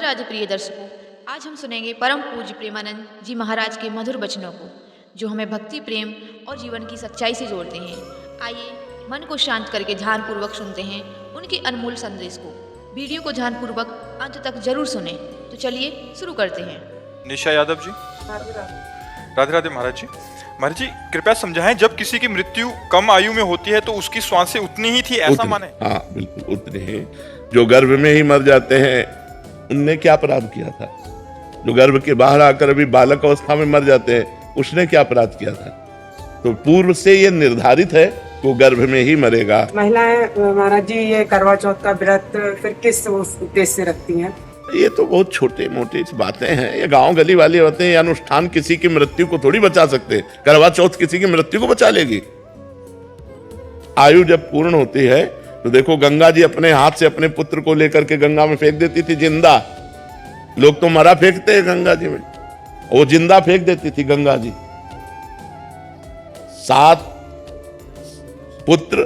राधे प्रिय दर्शकों, आज हम सुनेंगे परम पूज्य प्रेमानंद जी महाराज के मधुर वचनों को, जो हमें भक्ति, प्रेम और जीवन की सच्चाई से जोड़ते हैं। आइए मन को शांत करके ध्यानपूर्वक सुनते हैं उनके अनमोल संदेश को। वीडियो को ध्यानपूर्वक अंत तक जरूर सुने। तो चलिए शुरू करते हैं। निशा यादव जी। राधे राधे महाराज जी। महाराज जी कृपया समझाएं, जब किसी की मृत्यु कम आयु में होती है तो उसकी श्वासें उतनी ही थी, ऐसा माने? हाँ बिल्कुल उतने ही। जो गर्भ में ही मर जाते हैं उनने क्या अपराध किया था? जो गर्भ के बाहर आकर अभी बालक अवस्था में मर जाते हैं उसने क्या अपराध किया था? तो पूर्व से ये निर्धारित है वो गर्भ में ही मरेगा। महिलाएं महाराज जी ये करवा चौथ का व्रत फिर किस उद्देश्य से रखती हैं? ये तो बहुत छोटे मोटे बातें हैं, ये गांव गली वाली बातें। ये अनुष्ठान किसी की मृत्यु को थोड़ी बचा सकते। करवा चौथ किसी की मृत्यु को बचा लेगी? आयु जब पूर्ण होती है तो देखो, गंगा जी अपने हाथ से अपने पुत्र को लेकर के गंगा में फेंक देती थी जिंदा। लोग तो मरा फेंकते हैं गंगा जी में, वो जिंदा फेंक देती थी गंगा जी। 7 पुत्र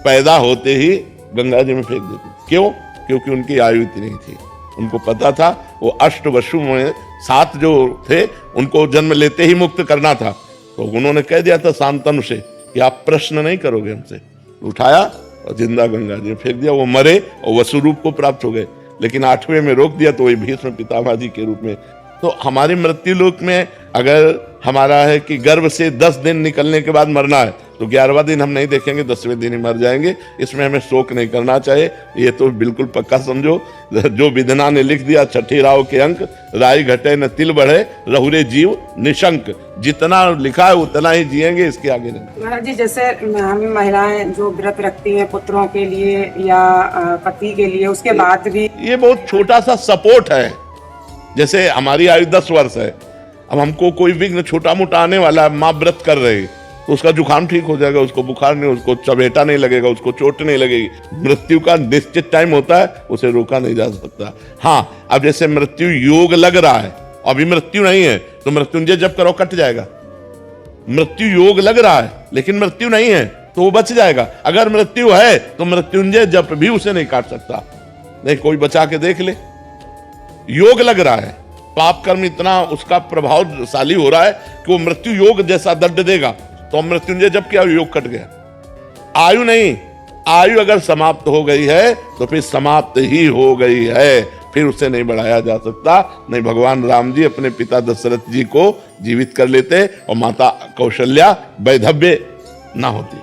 पैदा होते ही गंगा जी में फेंक देती थी। क्यों? क्योंकि उनकी आयु इतनी थी। उनको पता था वो अष्टवसु में 7 जो थे उनको जन्म लेते ही मुक्त करना था। तो उन्होंने कह दिया था शांतनु से कि आप प्रश्न नहीं करोगे हमसे। उठाया और जिंदा गंगा जी में फेंक दिया। वो मरे और वसु रूप को प्राप्त हो गए। लेकिन 8वें में रोक दिया तो वही भीष्म पितामह जी के रूप में। तो हमारी मृत्यु लोक में अगर हमारा है कि गर्भ से 10 दिन निकलने के बाद मरना है तो 11वां दिन हम नहीं देखेंगे, 10वें दिन ही मर जाएंगे। इसमें हमें शोक नहीं करना चाहिए। ये तो बिल्कुल पक्का समझो, जो विधना ने लिख दिया 6 राव के अंक, राई घटे न तिल बढ़े रहुरे जीव निशंक। जितना लिखा है उतना ही जिएंगे, इसके आगे नहीं। महाराज जी जैसे हम महिलाएं जो व्रत रखती हैं पुत्रों के लिए या पति के लिए, उसके बाद भी ये बहुत छोटा सा सपोर्ट है। जैसे हमारी आयु 10 वर्ष है, अब हमको कोई विघ्न छोटा मोटा आने वाला है, माँ व्रत कर रही तो उसका जुकाम ठीक हो जाएगा, उसको बुखार नहीं, उसको चबेटा नहीं लगेगा, उसको चोट नहीं लगेगी। मृत्यु का निश्चित टाइम होता है, उसे रोका नहीं जा सकता। हाँ, अब जैसे मृत्यु योग लग रहा है, अभी मृत्यु नहीं है तो मृत्युंजय जप करो कट जाएगा। मृत्यु योग लग रहा है लेकिन मृत्यु नहीं है तो वो बच जाएगा। अगर मृत्यु है तो मृत्युंजय जप भी उसे नहीं काट सकता। नहीं, कोई बचा के देख ले। योग लग रहा है, पाप कर्म इतना उसका प्रभावशाली हो रहा है कि वो मृत्यु योग जैसा दंड देगा। तो मृत्युंजय जब क्या योग कट गया। आयु नहीं, आयु अगर समाप्त हो गई है तो फिर समाप्त ही हो गई है, फिर उसे नहीं बढ़ाया जा सकता। नहीं, भगवान राम जी अपने पिता दशरथ जी को जीवित कर लेते और माता कौशल्या वैधव्य ना होती।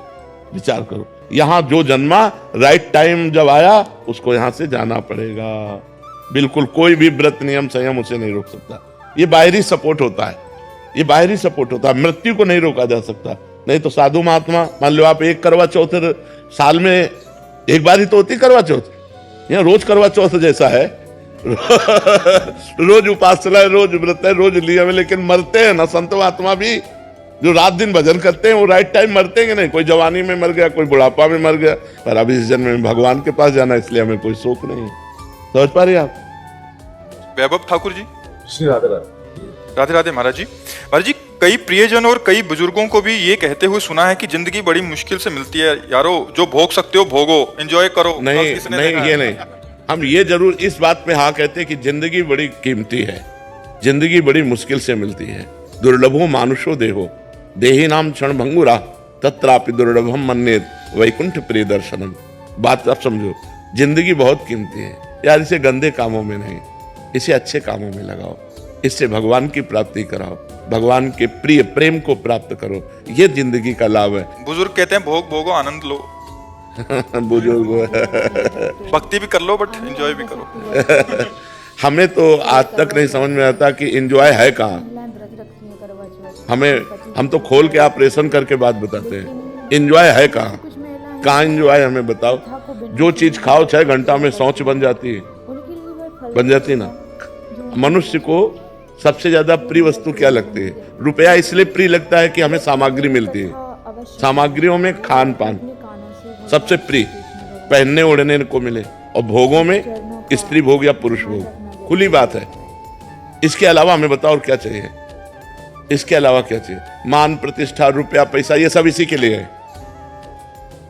विचार करो, यहां जो जन्मा राइट टाइम जब आया उसको यहां से जाना पड़ेगा। बिल्कुल कोई भी व्रत नियम संयम उसे नहीं रोक सकता। ये बाहरी सपोर्ट होता है, ये बाहरी सपोर्ट होता है। मृत्यु को नहीं रोका जा सकता। नहीं तो साधु महात्मा, मान लो आप एक करवा चौथ साल में एक बार ही तो होती करवा चौथ, यहाँ रोज करवा चौथ जैसा है। रोज उपासना है, रोज व्रत है, रोज नियम है, लेकिन मरते हैं ना संत महात्मा भी। जो रात दिन भजन करते हैं वो राइट टाइम मरते हैं कि नहीं? कोई जवानी में मर गया, कोई बुढ़ापा में मर गया, पर अभी इस जन्म में भगवान के पास जाना, इसलिए हमें कोई शोक नहीं है। समझ पा रहे आप? वैभव ठाकुर जी। श्री राधे राधे। राधे राधे महाराज जी। महाराज जी, कई प्रियजन और कई बुजुर्गों को भी ये कहते हुए सुना है कि जिंदगी बड़ी मुश्किल से मिलती है। यारो, जो भोग सकते हो भोगो, एंजॉय करो। नहीं नहीं, ये नहीं। हम ये जरूर इस बात पे हाँ कहते हैं कि जिंदगी बड़ी कीमती है, जिंदगी बड़ी मुश्किल से मिलती है। दुर्लभो मानुषो देहो देही नाम क्षण भंगुरा तत्रापि दुर्लभम मन्येत वैकुंठ प्रिय दर्शनम। बात आप समझो, जिंदगी बहुत कीमती है यार। इसे गंदे कामों में नहीं, इसे अच्छे कामों में लगाओ। इससे भगवान की प्राप्ति कराओ, भगवान के प्रिय प्रेम को प्राप्त करो। ये जिंदगी का लाभ है। बुजुर्ग कहते हैं भोग भोगो, आनंद लो। बुजुर्ग भक्ति भी कर लो बट एंजॉय भी करो। हमें तो आज तक नहीं समझ में आता कि एंजॉय है कहाँ। हम तो खोल के ऑपरेशन करके बात बताते हैं, एंजॉय है कहाँ? कहाँ एंजॉय हमें बताओ। जो चीज खाओ 6 घंटा में शौच बन जाती है, बन जाती है ना। मनुष्य को सबसे ज्यादा प्रिय वस्तु क्या लगती है? रुपया इसलिए प्रिय लगता है कि हमें सामग्री मिलती है। सामग्रियों में खान पान सबसे प्रिय, पहनने ओढ़ने को मिले, और भोगों में स्त्री भोग या पुरुष भोग, खुली बात है। इसके अलावा हमें बताओ और क्या चाहिए? इसके अलावा क्या चाहिए? मान प्रतिष्ठा, रुपया, पैसा, ये सब इसी के लिए है।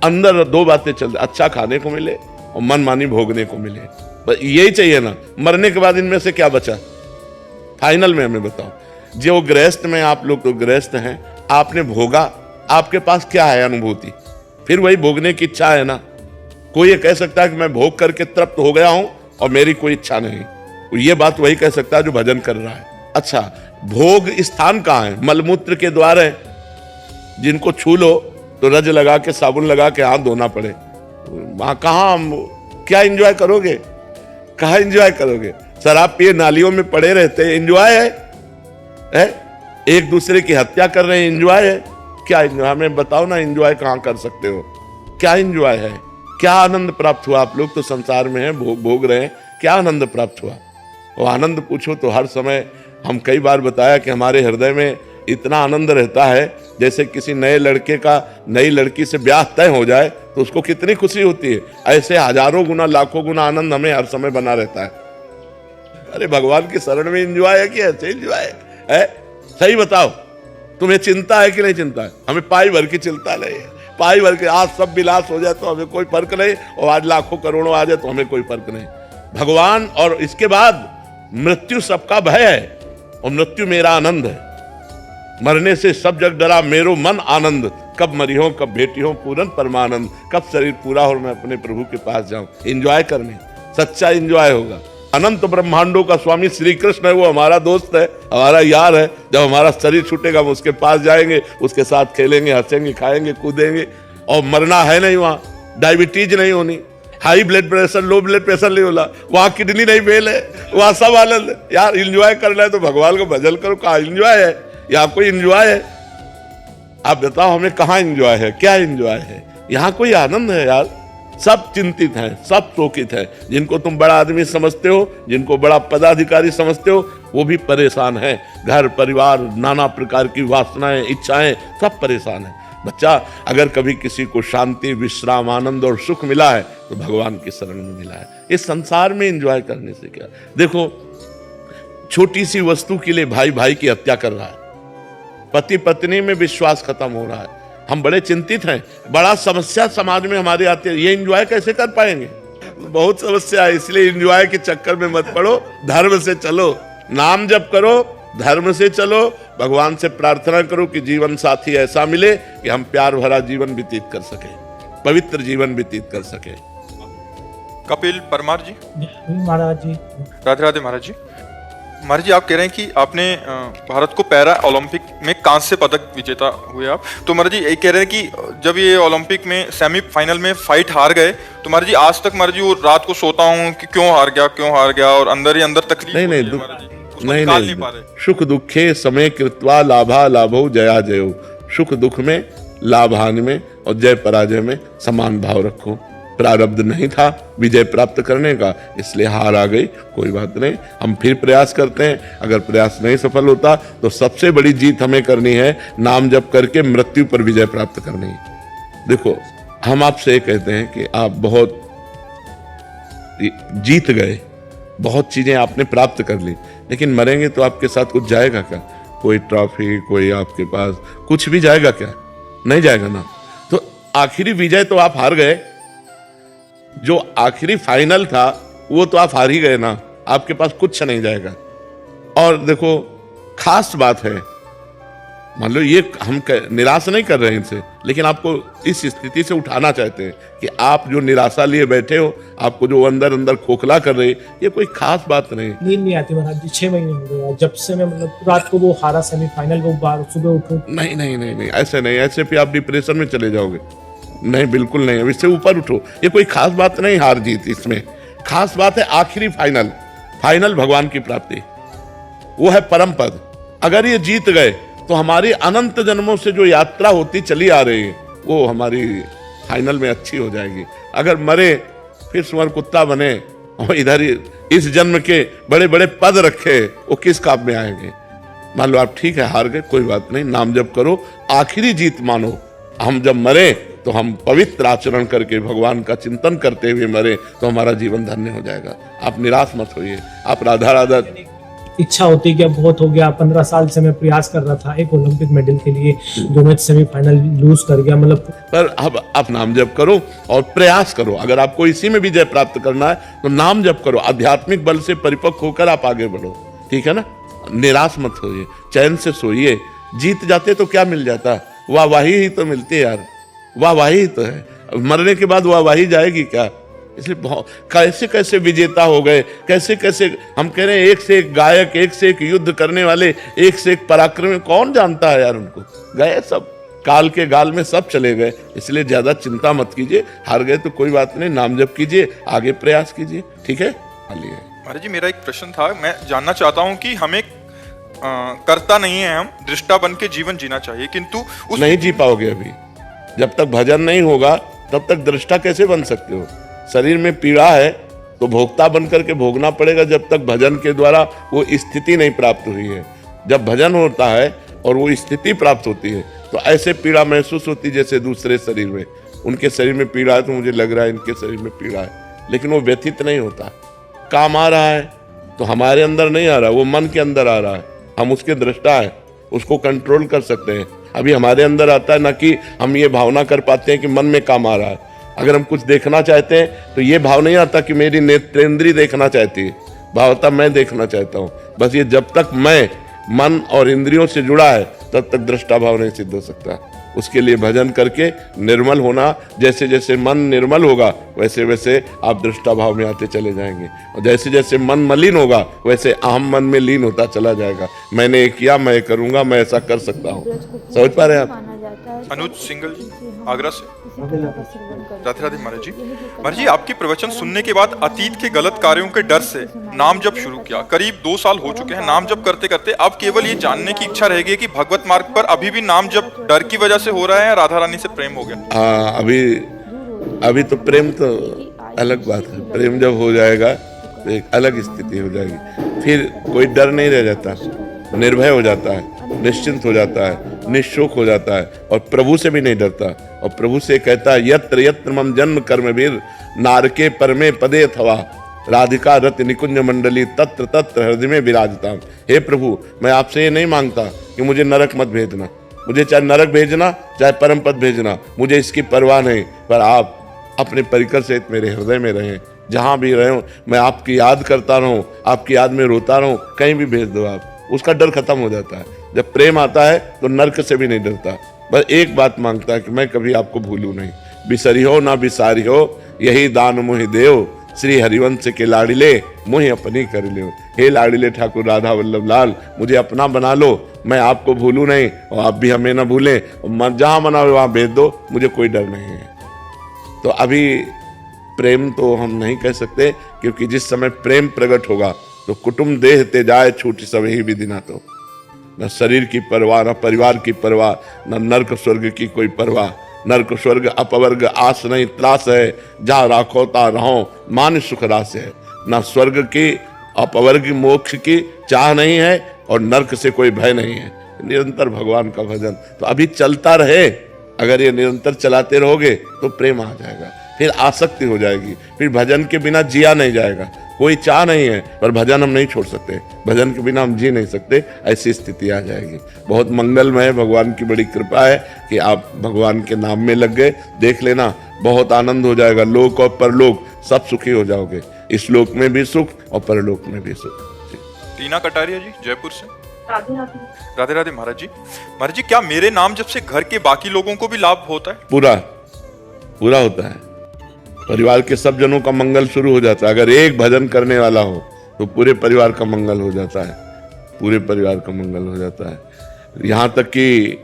अंदर 2 बातें चल, अच्छा खाने को मिले और मनमानी भोगने को मिले। बस यही चाहिए ना। मरने के बाद इनमें से क्या बचा? फाइनल में हमें बताओ। जो गृहस्थ में, आप लोग तो गृहस्थ हैं, आपने भोगा, आपके पास क्या है अनुभूति? फिर वही भोगने की इच्छा है ना। कोई ये कह सकता है कि मैं भोग करके तृप्त हो गया हूं और मेरी कोई इच्छा नहीं। ये बात वही कह सकता है जो भजन कर रहा है। अच्छा, भोग स्थान कहाँ है? मलमूत्र के द्वार है, जिनको छू लो तो रज लगा के, साबुन लगा के हाथ धोना पड़े। वहां कहाँ क्या एंजॉय करोगे? कहाँ एंजॉय करोगे? शराब पिए नालियों में पड़े रहते, एंजॉय है? एक दूसरे की हत्या कर रहे हैं, एंजॉय है? क्या एंजॉय? हमें बताओ ना, एंजॉय कहाँ कर सकते हो? क्या एंजॉय है? क्या आनंद प्राप्त हुआ? आप लोग तो संसार में हैं, भोग रहे हैं, क्या आनंद प्राप्त हुआ? वो आनंद पूछो तो हर समय, हम कई बार बताया कि हमारे हृदय में इतना आनंद रहता है, जैसे किसी नए लड़के का नई लड़की से ब्याह तय हो जाए तो उसको कितनी खुशी होती है। ऐसे हजारों गुना, लाखों गुना आनंद हमें हर समय बना रहता है। अरे भगवान की शरण में एंजॉय है कि ऐसे एंजॉय है? सही बताओ, तुम्हें चिंता है कि नहीं चिंता है? हमें पाई भर की चिंता नहीं है। पाई भर के आज सब विलास हो जाए तो हमें कोई फर्क नहीं, और आज लाखों करोड़ों आ जाए तो हमें कोई फर्क नहीं। भगवान, और इसके बाद मृत्यु सबका भय है और मृत्यु मेरा आनंद है। मरने से सब जग डरा मेरो मन आनंद, कब मरी हो कब भेटी हो पूरन परमानंद, कब शरीर पूरा हो मैं अपने प्रभु के पास जाऊं। एंजॉय करने, सच्चा एंजॉय होगा। अनंत ब्रह्मांडों का स्वामी श्री कृष्ण है, वो हमारा दोस्त है, हमारा यार है। जब हमारा शरीर छूटेगा हम उसके पास जाएंगे, उसके साथ खेलेंगे, हंसेंगे, खाएंगे, कूदेंगे। और मरना है नहीं, वहां डायबिटीज नहीं होनी, high blood pressure, low blood pressure नहीं होला, वहां किडनी नहीं फेल है, वहां सब आनंद है। यार एंजॉय करना है तो भगवान को भजन करो। कहाँ एंजॉय है? यहाँ कोई एंजॉय है? आप बताओ हमें, कहाँ एंजॉय है? क्या एंजॉय है? यहाँ कोई आनंद है यार? सब चिंतित हैं, सब शोकित हैं। जिनको तुम बड़ा आदमी समझते हो, जिनको बड़ा पदाधिकारी समझते हो, वो भी परेशान है। घर परिवार, नाना प्रकार की वासनाएं, इच्छाएं, सब परेशान है। बच्चा, अगर कभी किसी को शांति, विश्राम, आनंद और सुख मिला है तो भगवान की शरण में मिला है। इस संसार में एंजॉय करने से क्या? देखो, छोटी सी वस्तु के लिए भाई भाई की हत्या कर रहा है, पति पत्नी में विश्वास खत्म हो रहा है। हम बड़े चिंतित हैं, बड़ा समस्या समाज में हमारे आती है। ये एंजॉय कैसे कर पाएंगे? बहुत समस्या है। इसलिए एंजॉय के चक्कर में मत पड़ो, धर्म से चलो, नाम जप करो, धर्म से चलो, भगवान से प्रार्थना करो कि जीवन साथी ऐसा मिले कि हम प्यार भरा जीवन व्यतीत कर सके, पवित्र जीवन व्यतीत कर सके। कपिल परमार जी। महाराज जी। राधे राधे महाराज जी। महाराज जी, आप कह रहे हैं कि आपने भारत को पैरा ओलंपिक में कांस्य पदक विजेता हुए आप। तो महाराज जी ये कह रहे हैं कि जब ये ओलंपिक में सेमीफाइनल में फाइट हार गए तो महाराज जी आज तक महाराज जी वो रात को सोता हूँ कि क्यों हार गया, और अंदर ही अंदर तकलीफ नहीं, नहीं, सुख दुखे समय कृत्वा लाभा लाभो जया जयो। सुख दुख में, लाभ हानि में और जय पराजय में समान भाव रखो। प्रारब्ध नहीं था विजय प्राप्त करने का, इसलिए हार आ गई, कोई बात नहीं, हम फिर प्रयास करते हैं। अगर प्रयास नहीं सफल होता तो सबसे बड़ी जीत हमें करनी है, नाम जप करके मृत्यु पर विजय प्राप्त करनी है। देखो, हम आपसे ये कहते हैं कि आप बहुत जीत गए, बहुत चीजें आपने प्राप्त कर ली, लेकिन मरेंगे तो आपके साथ कुछ जाएगा क्या? कोई ट्रॉफी, कोई आपके पास कुछ भी जाएगा क्या? नहीं जाएगा ना। तो आखिरी विजय तो आप हार गए, जो आखिरी फाइनल था वो तो आप हार ही गए ना, आपके पास कुछ नहीं जाएगा। और देखो, खास बात है, मान लो ये हम निराश नहीं कर रहे हैं इनसे, लेकिन आपको इस स्थिति से उठाना चाहते हैं कि आप जो निराशा लिए बैठे हो, आपको जो अंदर अंदर खोखला कर रहे, ये कोई खास बात नहीं। नींद नहीं आती महाराज जी, 6 महीने हो गए जब से मैं, मतलब रात को वो हारा सेमीफाइनल, वो बार सुबह उठूं। नहीं नहीं नहीं नहीं, ऐसे नहीं, ऐसे फिर आप डिप्रेशन में चले जाओगे। नहीं, बिल्कुल नहीं, अब इससे ऊपर उठो। ये कोई खास बात नहीं हार जीत, इसमें खास बात है आखिरी फाइनल भगवान की प्राप्ति, वो है परम पद। अगर ये जीत गए तो हमारी अनंत जन्मों से जो यात्रा होती चली आ रही है वो हमारी फाइनल में अच्छी हो जाएगी। अगर मरे फिर सुअर कुत्ता बने और इधर इस जन्म के बड़े बड़े पद रखे, वो किस काम में आएंगे? मान लो आप ठीक है हार गए, कोई बात नहीं, नाम जप करो, आखिरी जीत मानो। हम जब मरे तो हम पवित्र आचरण करके भगवान का चिंतन करते हुए मरे तो हमारा जीवन धन्य हो जाएगा। आप निराश मत होइए, आप राधा राधा इच्छा होती है कि अब बहुत हो गया, 15 साल से मैं प्रयास कर रहा था एक ओलंपिक मेडल के लिए, जो मैं सेमीफाइनल लूज कर गया। मतलब पर अब आप नाम जप करो और प्रयास करो। अगर आपको इसी में विजय प्राप्त करना है तो नाम जप करो, आध्यात्मिक बल से परिपक्व होकर आप आगे बढ़ो, ठीक है ना। निराश मत होइए, चैन से सोइए। जीत जाते तो क्या मिल जाता, वाहवाही ही तो मिलती है यार, वाहवाही ही तो है। मरने के बाद वाहवाही जाएगी क्या। इसलिए बहुत कैसे कैसे विजेता हो गए, कैसे कैसे हम कह रहे हैं, एक से एक गायक, एक से एक युद्ध करने वाले, एक से एक पराक्रमी, कौन जानता है यार उनको। गए सब, काल के गाल में सब चले गए। इसलिए ज्यादा चिंता मत कीजिए, हार गए तो कोई बात नहीं, नाम जप कीजिए, आगे प्रयास कीजिए, ठीक है। महाराज जी, मेरा एक प्रश्न था, मैं जानना चाहता हूँ कि हमें करता नहीं है, हम दृष्टा बन के जीवन जीना चाहिए, किंतु उस नहीं जी पाओगे अभी। जब तक भजन नहीं होगा तब तक दृष्टा कैसे बन सकते हो। शरीर में पीड़ा है तो भोक्ता बन करके भोगना पड़ेगा, जब तक भजन के द्वारा वो स्थिति नहीं प्राप्त हुई है। जब भजन होता है और वो स्थिति प्राप्त होती है तो ऐसे पीड़ा महसूस होती जैसे दूसरे शरीर में। उनके शरीर में पीड़ा है तो मुझे लग रहा है इनके शरीर में पीड़ा है, लेकिन वो व्यथित नहीं होता। काम आ रहा है तो हमारे अंदर नहीं आ रहा, वो मन के अंदर आ रहा है। हम उसके दृष्टा है, उसको कंट्रोल कर सकते हैं। अभी हमारे अंदर आता है ना कि हम ये भावना कर पाते हैं कि मन में काम आ रहा है। अगर हम कुछ देखना चाहते हैं तो ये भाव नहीं आता कि मेरी नेत्रेंद्री देखना चाहती है, भाव आता मैं देखना चाहता हूँ। बस ये जब तक मैं मन और इंद्रियों से जुड़ा है तब तक दृष्टा भाव नहीं सिद्ध हो सकता। उसके लिए भजन करके निर्मल होना, जैसे जैसे मन निर्मल होगा वैसे वैसे आप दृष्टा भाव में आते चले जाएंगे, और जैसे जैसे मन मलिन होगा वैसे अहम मन में लीन होता चला जाएगा। मैंने ये किया, मैं करूंगा, मैं ऐसा कर सकता हूँ। समझ पा रहे हैं आप। अनुज सिंगल आगरा से। राधे राधे महाराज जी। महाराज जी, आपके प्रवचन सुनने के बाद अतीत के गलत कार्यों के डर से नाम जप शुरू किया। करीब 2 साल हो चुके हैं नाम जप करते करते। अब केवल ये जानने की इच्छा रह गई कि भगवत मार्ग पर अभी भी नाम जप डर की वजह से हो रहा है या राधा रानी से प्रेम हो गया। हाँ, अभी तो प्रेम तो अलग बात है। प्रेम जब हो जाएगा तो एक अलग स्थिति हो जाएगी, फिर कोई डर नहीं रह जाता, निर्भय हो जाता है, निश्चिंत हो जाता है, निशोक हो जाता है, और प्रभु से भी नहीं डरता। और प्रभु से कहता है, यत्र यत्र मम जन्म कर्म वीर नारके परमे पदे अथवा राधिका रत निकुंज मंडली तत्र तत्र हृदय में विराजता। हे प्रभु, मैं आपसे ये नहीं मांगता कि मुझे नरक मत भेजना, मुझे चाहे नरक भेजना चाहे परम पद भेजना, मुझे इसकी परवाह नहीं, पर आप अपने परिकर सहित मेरे हृदय में रहें। जहां भी रहूं मैं आपकी याद करता रहूं, आपकी याद में रोता रहूं, कहीं भी भेज दो आप। उसका डर खत्म हो जाता है। जब प्रेम आता है तो नरक से भी नहीं डरता। बस एक बात मांगता है कि मैं कभी आपको भूलूं नहीं। बिसरी हो ना बिसारी हो, यही दान मोहि देव, श्री हरिवंश के लाडिले मोहि अपनी कर लो। हे लाडिले ठाकुर राधा वल्लभ लाल, मुझे अपना बना लो, मैं आपको भूलूं नहीं और आप भी हमें ना भूलें। जहां मना हो वहां भेज दो, मुझे कोई डर नहीं है। तो अभी प्रेम तो हम नहीं कह सकते, क्योंकि जिस समय प्रेम प्रकट होगा तो कुटुंब देह ते जाए छूट सब ही विधि ना। तो न शरीर की परवाह, न परिवार की परवाह, न नरक स्वर्ग की कोई परवाह। नरक स्वर्ग अपवर्ग आस नहीं त्रास है, जहाँ राखो ता रहो मान सुख रास है। न स्वर्ग की अपवर्ग मोक्ष की चाह नहीं है और नरक से कोई भय नहीं है। निरंतर भगवान का भजन तो अभी चलता रहे। अगर ये निरंतर चलाते रहोगे तो प्रेम आ जाएगा, फिर आसक्ति हो जाएगी, फिर भजन के बिना जिया नहीं जाएगा। कोई चाह नहीं है पर भजन हम नहीं छोड़ सकते, भजन के बिना हम जी नहीं सकते, ऐसी स्थिति आ जाएगी। बहुत मंगलमय है, भगवान की बड़ी कृपा है कि आप भगवान के नाम में लग गए। देख लेना, बहुत आनंद हो जाएगा। लोक और परलोक सब सुखी हो जाओगे, इस लोक में भी सुख और परलोक में भी सुख। टीना कटारिया जी जयपुर से। राधे राधे महाराज जी। महाराज जी, क्या मेरे नाम जब से घर के बाकी लोगों को भी लाभ होता है? पूरा होता है। परिवार के सब जनों का मंगल शुरू हो जाता है। अगर एक भजन करने वाला हो तो पूरे परिवार का मंगल हो जाता है, पूरे परिवार का मंगल हो जाता है। यहाँ तक कि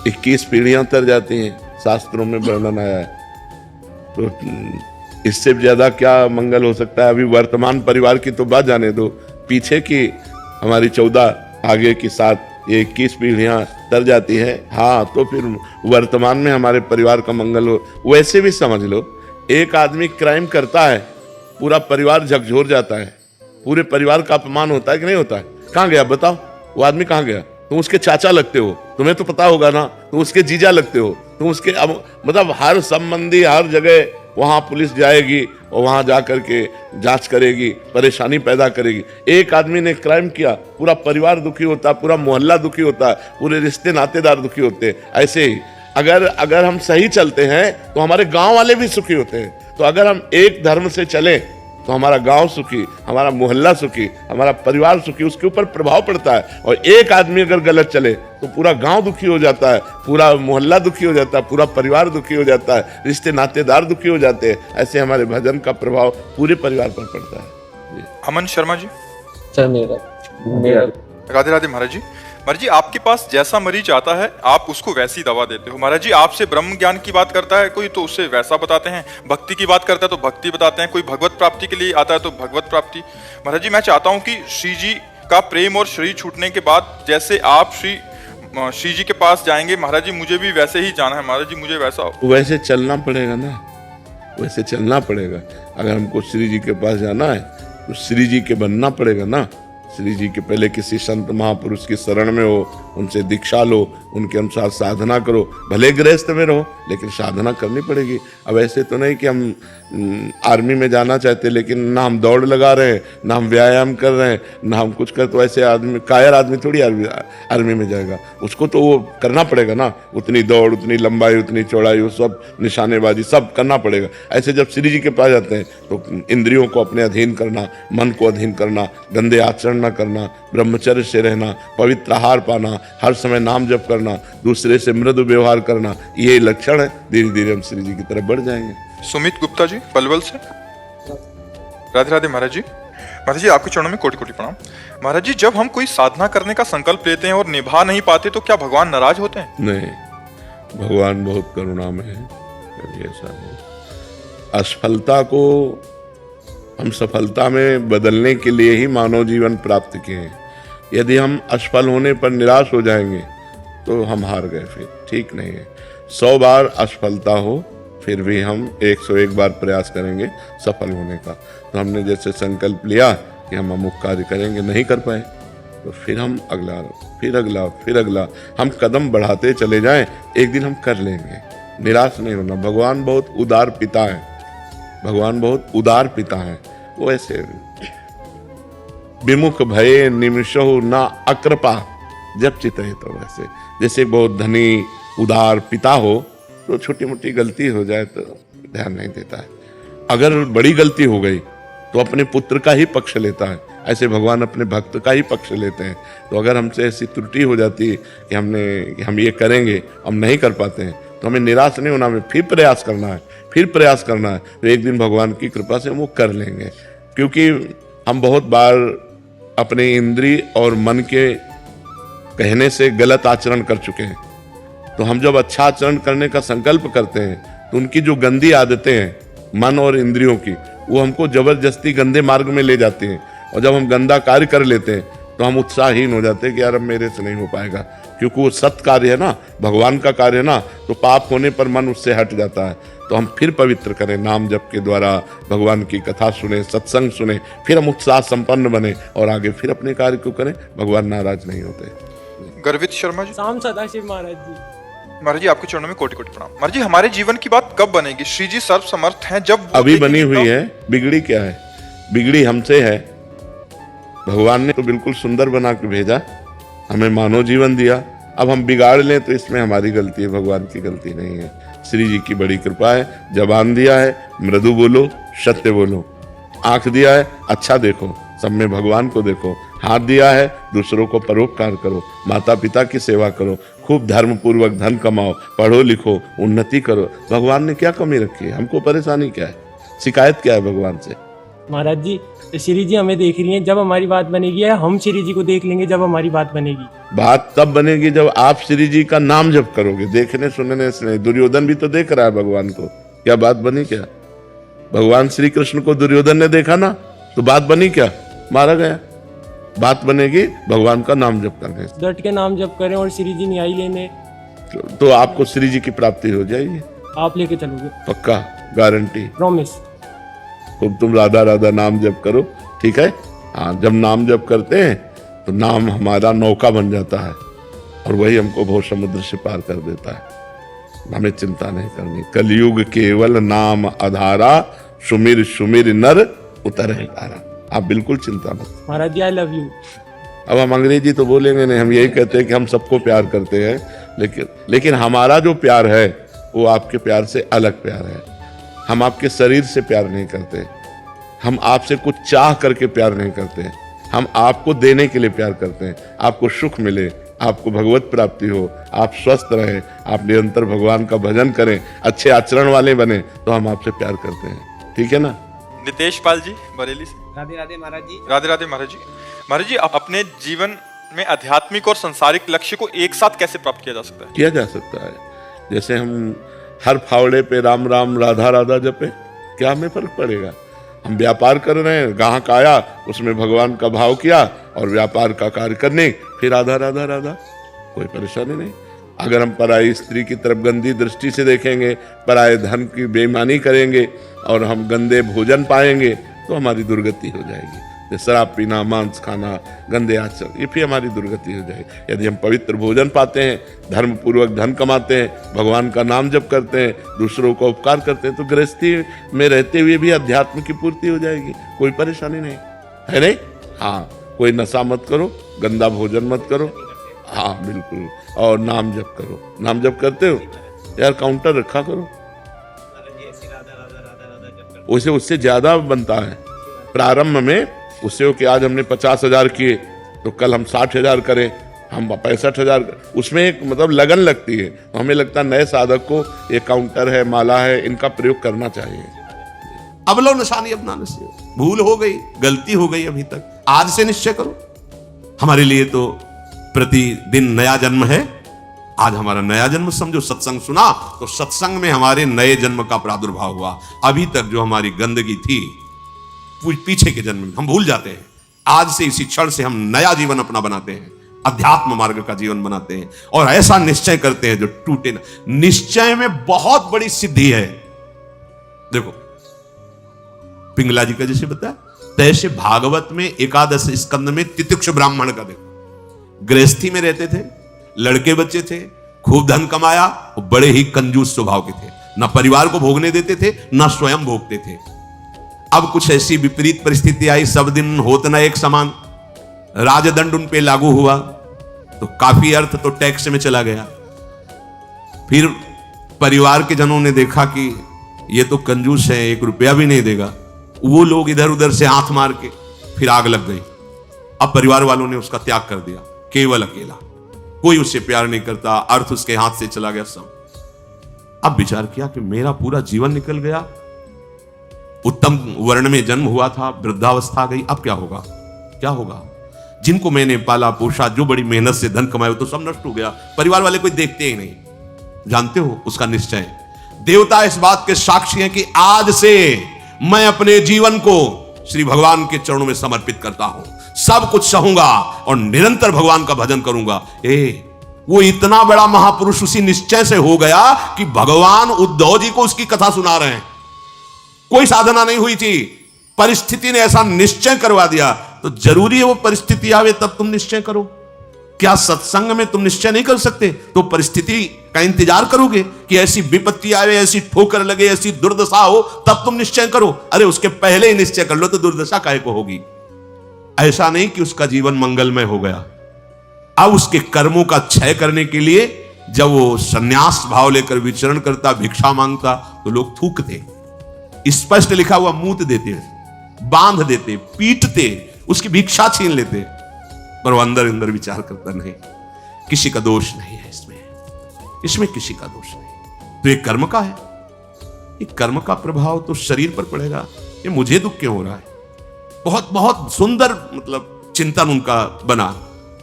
21 पीढ़ियां तर जाती हैं, शास्त्रों में वर्णन आया है। तो इससे ज्यादा क्या मंगल हो सकता है। अभी वर्तमान परिवार की तो बात जाने दो, पीछे की हमारी 14 आगे की 7 ये 21 पीढ़ियां तर जाती है। हाँ, तो फिर वर्तमान में हमारे परिवार का मंगल हो। वैसे भी समझ लो, एक आदमी क्राइम करता है, पूरा परिवार झकझोर जाता है, पूरे परिवार का अपमान होता है कि नहीं होता है? कहाँ गया बताओ, वो आदमी कहाँ गया? तुम उसके चाचा लगते हो, तुम्हें तो पता होगा ना, तुम उसके जीजा लगते हो, तुम उसके मतलब हर संबंधी हर जगह वहाँ पुलिस जाएगी और वहाँ जा करके जांच करेगी, परेशानी पैदा करेगी। एक आदमी ने क्राइम किया, पूरा परिवार दुखी होता है, पूरा मोहल्ला दुखी होता है, पूरे रिश्ते नातेदार दुखी होते हैं। ऐसे ही अगर हम सही चलते हैं तो हमारे गांव वाले भी सुखी होते हैं। तो अगर हम एक धर्म से चलें तो हमारा गांव सुखी, हमारा मोहल्ला सुखी, हमारा परिवार सुखी, उसके ऊपर प्रभाव पड़ता है। और एक आदमी अगर गलत चले तो पूरा गांव दुखी हो जाता है, पूरा मोहल्ला दुखी हो जाता है, पूरा परिवार दुखी हो जाता है, रिश्ते नातेदार दुखी हो जाते हैं। ऐसे हमारे भजन का प्रभाव पूरे परिवार पर पड़ता है। अमन शर्मा जी। सर मेरा राधे राधे महाराज जी। महाराज जी, आपके पास जैसा मरीज आता है आप उसको वैसी दवा देते हो। महाराज जी, आपसे ब्रह्म ज्ञान की बात करता है कोई तो उससे वैसा बताते हैं, भक्ति की बात करता है तो भक्ति बताते हैं, कोई भगवत प्राप्ति के लिए आता है तो भगवत प्राप्ति। महाराज जी, मैं चाहता हूँ कि श्री जी का प्रेम और शरीर छूटने के बाद जैसे आप श्री जी के पास जाएंगे, महाराज जी मुझे भी वैसे ही जाना है। महाराज जी मुझे वैसे चलना पड़ेगा ना, वैसे चलना पड़ेगा। अगर हमको श्री जी के पास जाना है तो श्री जी के बनना पड़ेगा ना। श्री जी के पहले किसी संत महापुरुष की शरण में हो, उनसे दीक्षा लो, उनके अनुसार साधना करो। भले गृहस्थ में रहो लेकिन साधना करनी पड़ेगी। अब ऐसे तो नहीं कि हम आर्मी में जाना चाहते लेकिन ना हम दौड़ लगा रहे हैं, ना हम व्यायाम कर रहे हैं, ना हम कुछ कर, तो ऐसे आदमी कायर आदमी थोड़ी आर्मी में जाएगा। उसको तो वो करना पड़ेगा ना, उतनी दौड़, उतनी लंबाई, उतनी चौड़ाई, वो सब निशानेबाजी सब करना पड़ेगा। ऐसे जब श्री जी के पास जाते हैं तो इंद्रियों को अपने अधीन करना, मन को अधीन करना, गंदे आचरण न करना, ब्रह्मचर्य से रहना, पवित्र आहार पाना, हर समय नाम जप करना, दूसरे से मृदु व्यवहार करना, ये लक्षण है। धीरे धीरे हम श्री जी की तरफ बढ़ जाएंगे। सुमित गुप्ता जी पलवल से। राधे राधे महाराज जी। महाराज जी, आपके चरणों में कोटि कोटि प्रणाम। महाराज जी, जब हम कोई साधना करने का संकल्प लेते हैं और निभा नहीं पाते तो क्या भगवान नाराज होते हैं? नहीं, भगवान बहुत करुणामय है, कभी ऐसा नहीं। असफलता को हम सफलता में बदलने के लिए ही मानव जीवन प्राप्त किए हैं। यदि हम असफल होने पर निराश हो जाएंगे तो हम हार गए, फिर ठीक नहीं है। 100 बार असफलता हो फिर भी हम 101 बार प्रयास करेंगे सफल होने का। तो हमने जैसे संकल्प लिया कि हम अमुक कार्य करेंगे, नहीं कर पाए तो फिर हम अगला, फिर अगला, फिर अगला, हम कदम बढ़ाते चले जाएं, एक दिन हम कर लेंगे। निराश नहीं होना। भगवान बहुत उदार पिता है, भगवान बहुत उदार पिता है। वो ऐसे विमुख भये निमिषहु ना अकृपा जब चितये, तो वैसे जैसे बहुत धनी उदार पिता हो तो छोटी मोटी गलती हो जाए तो ध्यान नहीं देता है। अगर बड़ी गलती हो गई तो अपने पुत्र का ही पक्ष लेता है। ऐसे भगवान अपने भक्त का ही पक्ष लेते हैं। तो अगर हमसे ऐसी त्रुटि हो जाती है कि हम ये करेंगे, हम नहीं कर पाते हैं, तो हमें निराश नहीं होना, हमें फिर प्रयास करना है, फिर प्रयास करना है। तो एक दिन भगवान की कृपा से हम वो कर लेंगे। क्योंकि हम बहुत बार अपने इंद्रिय और मन के कहने से गलत आचरण कर चुके हैं। तो हम जब अच्छा आचरण करने का संकल्प करते हैं तो उनकी जो गंदी आदतें हैं मन और इंद्रियों की, वो हमको जबरदस्ती गंदे मार्ग में ले जाती हैं। और जब हम गंदा कार्य कर लेते हैं तो हम उत्साहहीन हो जाते हैं कि यार अब मेरे से नहीं हो पाएगा, क्योंकि वो सत्य कार्य है ना, भगवान का कार्य है ना। तो पाप होने पर मन उससे हट जाता है। तो हम फिर पवित्र करें, नाम जप के द्वारा भगवान की कथा सुने, सत्संग सुने, फिर हम उत्साह संपन्न बने और आगे फिर अपने कार्य को करें। भगवान नाराज नहीं होते। गर्वित शर्मा जी। शाम सदाशिव महाराज जी। महाराज जी, आपके चरणों में कोटि कोटि प्रणाम। महाराज जी, हमारे जीवन की बात कब बनेगी? श्री जी सर्व समर्थ हैं, जब अभी बनी हुई है। बिगड़ी क्या है? बिगड़ी हमसे है। भगवान ने तो बिल्कुल सुंदर बना के भेजा, हमें मानव जीवन दिया। अब हम बिगाड़ लें तो इसमें हमारी गलती है, भगवान की गलती नहीं है। श्री जी की बड़ी कृपा है। जबान दिया है, मृदु बोलो, सत्य बोलो। आंख दिया है, अच्छा देखो, सब में भगवान को देखो। हाथ दिया है, दूसरों को परोपकार करो, माता पिता की सेवा करो, खूब धर्म पूर्वक धन कमाओ, पढ़ो लिखो, उन्नति करो। भगवान ने क्या कमी रखी है? हमको परेशानी क्या है? शिकायत क्या है भगवान से? महाराज जी, श्री जी हमें देख रही हैं, जब हमारी बात बनेगी, या हम श्री जी को देख लेंगे जब हमारी बात बनेगी। बात तब बनेगी जब आप श्री जी का नाम जप करोगे। देखने सुनने से नहीं। दुर्योधन भी तो देख रहा है भगवान को, क्या बात बनी क्या? भगवान श्री कृष्ण को दुर्योधन ने देखा ना, तो बात बनी क्या? मारा गया। बात बनेगी भगवान का नाम जप करने से। डट के नाम जप करें और श्री जी न्याय लेने, तो आपको श्री जी की प्राप्ति हो जाएगी। आप लेके चलोगे? पक्का, गारंटी, प्रॉमिस। खूब तुम राधा राधा नाम जप करो, ठीक है? हाँ, जब नाम जप करते हैं तो नाम हमारा नौका बन जाता है और वही हमको भव समुद्र से पार कर देता है। हमें चिंता नहीं करनी। कलयुग केवल नाम आधारा, सुमिर सुमिर नर उतरे पारा। आप बिल्कुल चिंता मत। महाराज जी आई लव यू। अब हम अंग्रेजी तो बोलेंगे नहीं, हम यही कहते हैं कि हम सबको प्यार करते हैं, लेकिन हमारा जो प्यार है वो आपके प्यार से अलग प्यार है। हम आपके शरीर से प्यार नहीं करते, हम आपसे कुछ चाह करके प्यार नहीं करते, हम आपको देने के लिए प्यार करते हैं। आपको सुख मिले, आपको भगवत प्राप्ति हो, आप स्वस्थ रहें, आप निरंतर भगवान का भजन करें, अच्छे आचरण वाले बने, तो हम आपसे प्यार करते हैं। ठीक है ना? नितेश पाल जी बरेली से। राधे राधे महाराज जी। राधे राधे महाराज जी। महाराज जी, आप अपने जीवन में आध्यात्मिक और संसारिक लक्ष्य को एक साथ कैसे प्राप्त किया जा सकता है? किया जा सकता है। जैसे हम हर फावड़े पे राम राम राधा राधा जपे, क्या हमें फर्क पड़ेगा? हम व्यापार कर रहे हैं, ग्राहक आया, उसमें भगवान का भाव किया और व्यापार का कार्य करने, फिर राधा राधा राधा, कोई परेशानी नहीं। अगर हम पराई स्त्री की तरफ गंदी दृष्टि से देखेंगे, पराये धन की बेईमानी करेंगे और हम गंदे भोजन पाएंगे, तो हमारी दुर्गति हो जाएगी। जैसे शराब पीना, मांस खाना, गंदे आचरण, ये फिर हमारी दुर्गति हो जाएगी। यदि हम पवित्र भोजन पाते हैं, धर्म पूर्वक धन कमाते हैं, भगवान का नाम जप करते हैं, दूसरों का उपकार करते हैं, तो गृहस्थी में रहते हुए भी अध्यात्म की पूर्ति हो जाएगी। कोई परेशानी नहीं है, नहीं? हाँ, कोई नशा मत करो, गंदा भोजन मत करो, हाँ बिल्कुल, और नाम जप करो। नाम जप करते हो यार, काउंटर रखा करो, उसे उससे ज्यादा बनता है। प्रारंभ में उससे कि आज हमने 50,000 किए तो कल हम 60,000 करें, हम 65,000, उसमें एक मतलब लगन लगती है। तो हमें लगता है नए साधक को ये काउंटर है, माला है, इनका प्रयोग करना चाहिए। अब लो निशानी अपनाने से, भूल हो गई, गलती हो गई अभी तक, आज से निश्चय करो। हमारे लिए तो प्रतिदिन नया जन्म है। आज हमारा नया जन्म समझो, सत्संग सुना तो सत्संग में हमारे नए जन्म का प्रादुर्भाव हुआ। अभी तक जो हमारी गंदगी थी पीछे के जन्म में हम भूल जाते हैं। आज से इसी क्षण से हम नया जीवन अपना बनाते हैं, अध्यात्म मार्ग का जीवन बनाते हैं और ऐसा निश्चय करते हैं जो टूटे ना। निश्चय में बहुत बड़ी सिद्धि है। देखो पिंगला जी का जैसे बताया, तैसे भागवत में एकादश स्कंद में तितिक्ष ब्राह्मण का देखो, गृहस्थी में रहते थे, लड़के बच्चे थे, खूब धन कमाया, बड़े ही कंजूस स्वभाव के थे, ना परिवार को भोगने देते थे, ना स्वयं भोगते थे। अब कुछ ऐसी विपरीत परिस्थिति आई, सब दिन होत न एक समान, राजदंड उन पे लागू हुआ तो काफी अर्थ तो टैक्स में चला गया। फिर परिवार के जनों ने देखा कि ये तो कंजूस है, 1 रुपया भी नहीं देगा। वो लोग इधर उधर से हाथ मार के फिर आग लग गई। अब परिवार वालों ने उसका त्याग कर दिया, केवल अकेला, कोई उससे प्यार नहीं करता, अर्थ उसके हाथ से चला गया सब। अब विचार किया कि मेरा पूरा जीवन निकल गया, उत्तम वर्ण में जन्म हुआ था, वृद्धावस्था आ गई, अब क्या होगा? क्या होगा? जिनको मैंने पाला पोषा, जो बड़ी मेहनत से धन कमाए, तो सब नष्ट हो गया। परिवार वाले कोई देखते ही नहीं। जानते हो उसका निश्चय, देवता इस बात के साक्षी हैं कि आज से मैं अपने जीवन को श्री भगवान के चरणों में समर्पित करता हूं, सब कुछ सहूंगा और निरंतर भगवान का भजन करूंगा। वो इतना बड़ा महापुरुष उसी निश्चय से हो गया कि भगवान उद्धव जी को उसकी कथा सुना रहे हैं। कोई साधना नहीं हुई थी, परिस्थिति ने ऐसा निश्चय करवा दिया। तो जरूरी है वो परिस्थिति आवे तब तुम निश्चय करो। क्या सत्संग में तुम निश्चय नहीं कर सकते? तो परिस्थिति का इंतजार करोगे कि ऐसी विपत्ति आवे, ऐसी ठोकर लगे, ऐसी दुर्दशा हो, तब तुम निश्चय करो? अरे उसके पहले ही निश्चय कर लो तो दुर्दशा काहे को होगी। ऐसा नहीं कि उसका जीवन मंगलमय हो गया। अब उसके कर्मों का क्षय करने के लिए जब वो संन्यास भाव लेकर विचरण करता, भिक्षा मांगता, तो लोग थूकते, स्पष्ट लिखा हुआ मूत देते, बांध देते, पीटते, उसकी भिक्षा छीन लेते। पर वो अंदर अंदर विचार करता नहीं, किसी का दोष नहीं है इसमें किसी का दोष नहीं। तो ये कर्म का है, ये कर्म का प्रभाव तो शरीर पर पड़ेगा। ये मुझे दुख क्यों हो रहा है? बहुत बहुत सुंदर मतलब चिंतन उनका बना।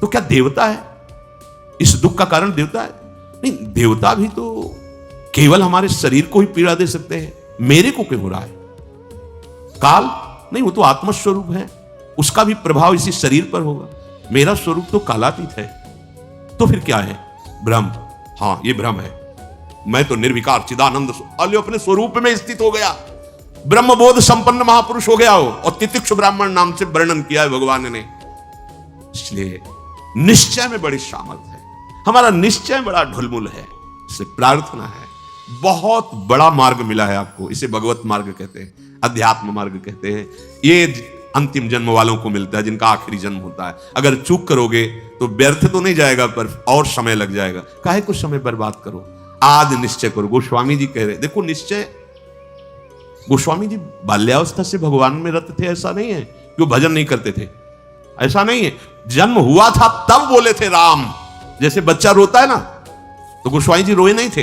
तो क्या देवता है? इस दुख का कारण देवता है? नहीं, देवता भी तो केवल हमारे शरीर को ही पीड़ा दे सकते हैं। मेरे को क्यों हो रहा है? काल नहीं, वो तो आत्मस्वरूप है, उसका भी प्रभाव इसी शरीर पर होगा। मेरा स्वरूप तो कालातीत है। तो फिर क्या है? ब्रह्म। हाँ, ये ब्रह्म है। मैं तो निर्विकार चिदानंद अपने स्वरूप में स्थित हो गया, ब्रह्मबोध संपन्न महापुरुष हो गया हो। और तितिक्ष ब्राह्मण नाम से वर्णन किया है भगवान ने। इसलिए निश्चय में बड़ी सामर्थ है, हमारा निश्चय बड़ा ढुलमुल है। इससे प्रार्थना है बहुत बड़ा मार्ग मिला है आपको, इसे भगवत मार्ग कहते हैं, अध्यात्म मार्ग कहते हैं। ये अंतिम जन्म वालों को मिलता है, जिनका आखिरी जन्म होता है। अगर चूक करोगे तो व्यर्थ तो नहीं जाएगा, पर और समय लग जाएगा। काहे कुछ समय बर्बाद करो, आज निश्चय करो। गोस्वामी जी कह रहे, देखो निश्चय, गोस्वामी जी बाल्यावस्था से भगवान में रत थे, ऐसा नहीं है कि वो भजन नहीं करते थे, ऐसा नहीं है। जन्म हुआ था तब बोले थे राम, जैसे बच्चा रोता है ना, तो गोस्वामी जी रोए नहीं थे,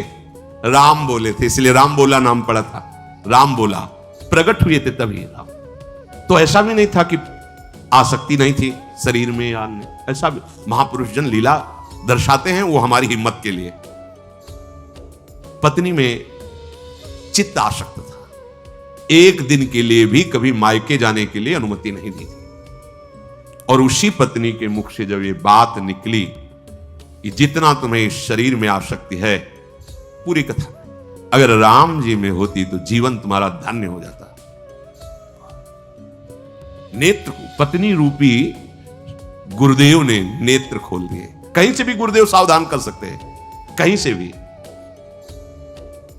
राम बोले थे, इसलिए राम बोला नाम पड़ा था। राम बोला, प्रकट हुए थे तभी राम। तो ऐसा भी नहीं था कि आसक्ति नहीं थी शरीर में या अन्य, ऐसा भी महापुरुष जन लीला दर्शाते हैं, वो हमारी हिम्मत के लिए। पत्नी में चित्त आसक्त था, एक दिन के लिए भी कभी मायके जाने के लिए अनुमति नहीं दी थी। और उसी पत्नी के मुख से जब ये बात निकली कि जितना तुम्हें इस शरीर में आसक्ति है, पूरी कथा अगर राम जी में होती तो जीवन तुम्हारा धन्य हो जाता। नेत्र, पत्नी रूपी गुरुदेव ने नेत्र खोल दिए। कहीं से भी गुरुदेव सावधान कर सकते हैं, कहीं से भी,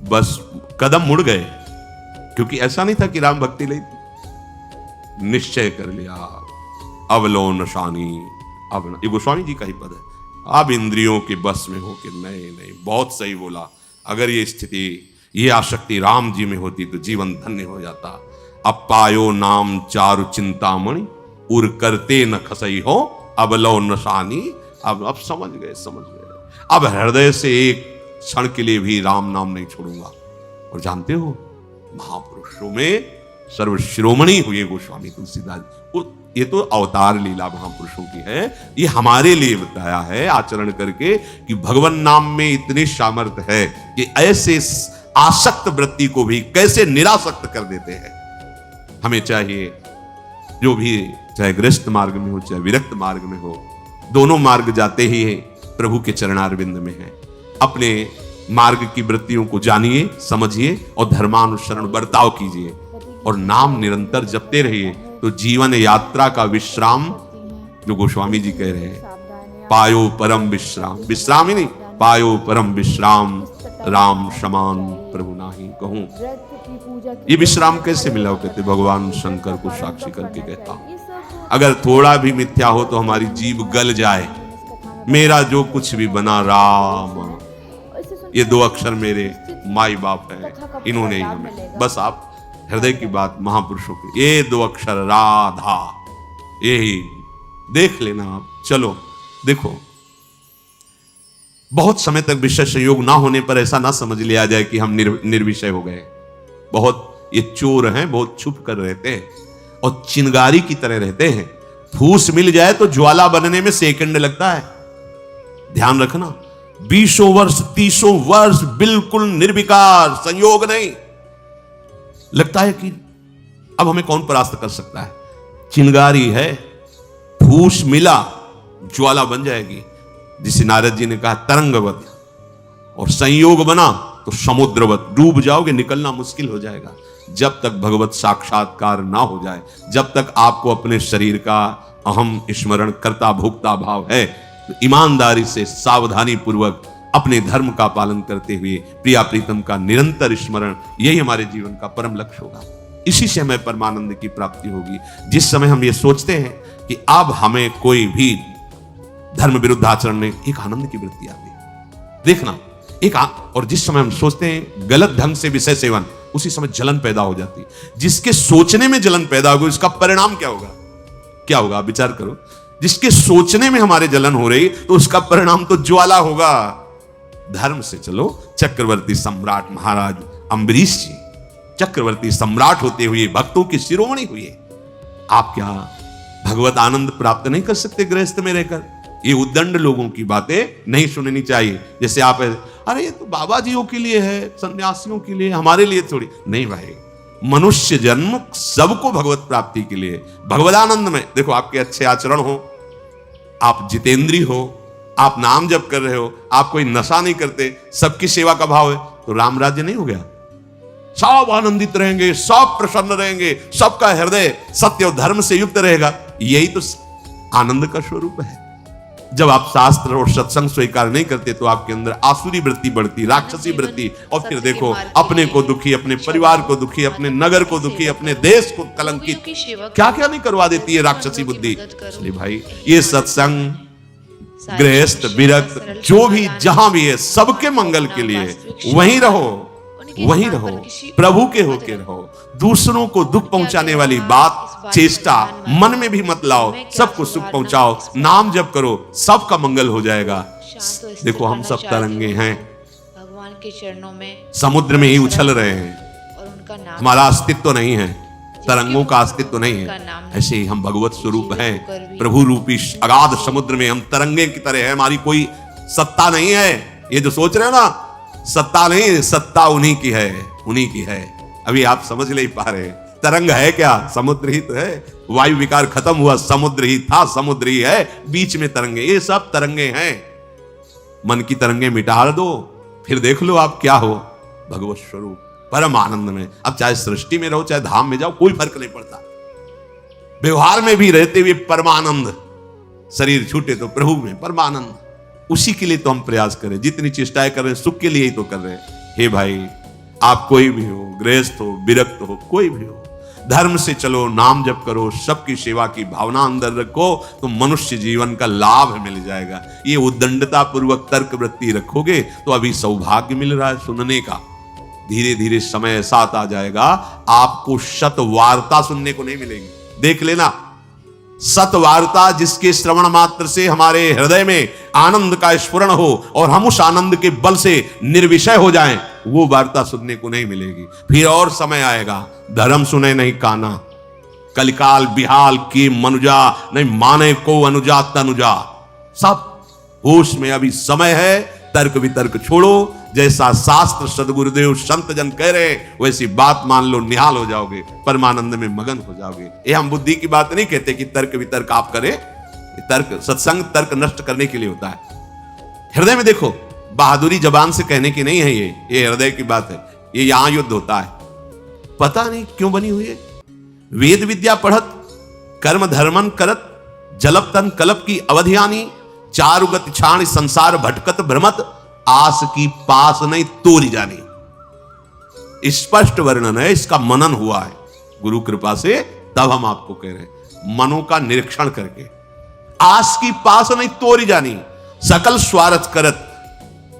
बस कदम मुड़ गए, क्योंकि ऐसा नहीं था कि राम भक्ति ली थी। निश्चय कर लिया, अवलो नशानी, अब ये गोस्वामी जी का ही पद है, अब इंद्रियों के बस में हो कि नहीं नहीं, बहुत सही बोला। अगर ये स्थिति, ये आसक्ति राम जी में होती तो जीवन धन्य हो जाता। अब पायो नाम चारु चिंतामणि, उर करते न खसई हो, अब लो नशानी। अब समझ गए, समझ गए। अब हृदय से एक क्षण के लिए भी राम नाम नहीं छोड़ूंगा। और जानते हो, महापुरुषों में सर्वशिरोमणि हुए गोस्वामी तुलसीदास। ये तो अवतार लीला महापुरुषों की है, ये हमारे लिए बताया है आचरण करके कि भगवान नाम में इतनी सामर्थ्य है कि ऐसे आसक्त वृत्ति को भी कैसे निरासक्त कर देते हैं। हमें चाहिए, जो भी, चाहे गृहस्थ मार्ग में हो चाहे विरक्त मार्ग में हो, दोनों मार्ग जाते ही प्रभु के चरणारविंद में है। अपने मार्ग की वृत्तियों को जानिए, समझिए और धर्मानुसरण बर्ताव कीजिए और नाम निरंतर जपते रहिए, तो जीवन यात्रा का विश्राम, जो गोस्वामी जी कह रहे हैं, पायो परम विश्राम, विश्राम ही नहीं, पायो परम विश्राम, राम समान प्रभु नाही कहूं। ये विश्राम कैसे मिला? हो कहते भगवान शंकर को साक्षी करके कहता हूं, अगर थोड़ा भी मिथ्या हो तो हमारी जीभ गल जाए, मेरा जो कुछ भी बना राम, ये दो अक्षर मेरे माई बाप है, इन्होंने ही हमें, बस आप हृदय की बात महापुरुषों की, ये दो अक्षर राधा, यही देख लेना आप। चलो देखो, बहुत समय तक विषय संयोग ना होने पर ऐसा ना समझ लिया जाए कि हम निर्विषय हो गए। बहुत ये चोर हैं, बहुत छुप कर रहते हैं और चिंगारी की तरह रहते हैं। फूस मिल जाए तो ज्वाला बनने में सेकंड लगता है। ध्यान रखना, 20 वर्ष 30 वर्ष बिल्कुल निर्विकार, संयोग नहीं। लगता है कि अब हमें कौन परास्त कर सकता है। चिंगारी है, फूस मिला ज्वाला बन जाएगी, जिसे नारद जी ने कहा तरंगवत, और संयोग बना तो समुद्रवत, डूब जाओगे, निकलना मुश्किल हो जाएगा। जब तक भगवत साक्षात्कार ना हो जाए, जब तक आपको अपने शरीर का अहम स्मरण करता भोक्ता भाव है, तो ईमानदारी से सावधानी पूर्वक अपने धर्म का पालन करते हुए प्रिया प्रीतम का निरंतर स्मरण, यही हमारे जीवन का परम लक्ष्य होगा। इसी से हमें परमानंद की प्राप्ति होगी। जिस समय हम ये सोचते हैं कि अब हमें कोई भी धर्म विरुद्ध आचरण में, एक आनंद की वृत्ति आती है। देखना, और जिस समय हम सोचते हैं गलत ढंग से विषय सेवन, उसी समय जलन पैदा हो जाती है। जिसके सोचने में जलन पैदा होगी, उसका परिणाम क्या होगा? क्या होगा? आप विचार करो। जिसके सोचने में हमारे जलन हो रही, तो उसका परिणाम तो ज्वाला होगा। धर्म से चलो, चक्रवर्ती सम्राट महाराज अम्बरीश जी चक्रवर्ती सम्राट होते हुए भक्तों की शिरोमणि हुए। आप क्या भगवत आनंद प्राप्त नहीं कर सकते गृहस्थ में रहकर? ये उद्दंड लोगों की बातें नहीं सुननी चाहिए। जैसे आप, अरे ये तो बाबा जियों के लिए है, सन्यासियों के लिए, हमारे लिए थोड़ी नहीं। भाई, मनुष्य जन्म सबको भगवत प्राप्ति के लिए, भगवदानंद में। देखो, आपके अच्छे आचरण हो, आप जितेंद्री हो, आप नाम जप कर रहे हो, आप कोई नशा नहीं करते, सबकी सेवा का भाव है, तो राम राज्य नहीं हो गया? सब आनंदित रहेंगे, सब प्रसन्न रहेंगे, सबका हृदय सत्य और धर्म से युक्त रहेगा। यही तो आनंद का स्वरूप है। जब आप शास्त्र और सत्संग स्वीकार नहीं करते तो आपके अंदर आसुरी वृत्ति बढ़ती, राक्षसी वृत्ति, और फिर देखो अपने को दुखी, अपने परिवार को दुखी, अपने नगर को दुखी, अपने देश को कलंकित, क्या क्या नहीं करवा देती है राक्षसी बुद्धि। इसलिए भाई ये सत्संग, गृहस्थ, विरक्त, जो भी जहां भी है, सबके मंगल के लिए वहीं रहो, वहीं रहो, प्रभु के होके रहो। दूसरों को दुख पहुंचाने वाली बात, चेष्टा मन में भी मत लाओ, सबको सुख पहुंचाओ, नाम जप करो, सबका मंगल हो जाएगा। देखो हम सब तरंगे हैं, भगवान के चरणों में समुद्र में ही उछल रहे हैं, और उनका नाम, हमारा अस्तित्व नहीं है, तरंगों का अस्तित्व नहीं है। ऐसे ही हम भगवत स्वरूप हैं, प्रभु रूपी अगाध समुद्र में हम तरंगे की तरह है, हमारी कोई सत्ता नहीं है। ये जो सोच रहे हो ना, सत्ता नहीं, सत्ता उन्हीं की है, उन्हीं की है। अभी आप समझ नहीं पा रहे, तरंग है क्या? समुद्र ही तो है। वायु विकार खत्म हुआ, समुद्र ही था, समुद्र ही है, बीच में तरंगे, ये सब तरंगे हैं। मन की तरंगे मिटा दो, फिर देख लो आप क्या हो, भगवत स्वरूप परम आनंद में। अब चाहे सृष्टि में रहो, चाहे धाम में जाओ, कोई फर्क नहीं पड़ता। व्यवहार में भी रहते हुए परमानंद, शरीर छूटे तो प्रभु में परमानंद। उसी के लिए तो हम प्रयास करें, जितनी चेष्टाएं कर रहे हैं सुख के लिए ही तो कर रहे हैं। हे भाई, आप कोई भी हो, गृहस्थ हो, विरक्त हो, कोई भी हो, धर्म से चलो, नाम जप करो, सबकी सेवा की भावना अंदर रखो, तो मनुष्य जीवन का लाभ मिल जाएगा। ये उद्दंडता पूर्वक तर्क वृत्ति रखोगे तो अभी सौभाग्य मिल रहा है सुनने का। धीरे धीरे समय ऐसा आ जाएगा, आपको शत वार्ता सुनने को नहीं मिलेगी। देख लेना, सत वार्ता जिसके श्रवण मात्र से हमारे हृदय में आनंद का स्फुरण हो और हम उस आनंद के बल से निर्विषय हो जाएं, वो वार्ता सुनने को नहीं मिलेगी। फिर और समय आएगा, धर्म सुने नहीं काना, कलिकाल बिहाल की मनुजा, नहीं माने को अनुजा तनुजा। सब होश में अभी समय है, तर्क वितर्क छोड़ो। जैसा शास्त्र सदगुरुदेव संत जन कह रहे वैसी बात मान लो, निहाल हो जाओगे, परमानंद में मगन हो जाओगे। ये हम बुद्धि की बात नहीं कहते कि तर्क वितर्क आप करें, तर्क सत्संग तर्क नष्ट करने के लिए होता है। हृदय में देखो, बहादुरी जबान से कहने की नहीं है, ये हृदय की बात है। ये यहां युद्ध होता है, पता नहीं क्यों बनी हुई है। वेद विद्या पढ़त, कर्म धर्मन करत, जलप तन कलप की अवधियानी, चारुगत छाण संसार भटकत भ्रमत, आस की पास नहीं तोरी जानी। स्पष्ट वर्णन है, इसका मनन हुआ है गुरु कृपा से, तब हम आपको कह रहे हैं, मनों का निरीक्षण करके। आस की पास नहीं तोरी जानी, सकल स्वार्थ करत,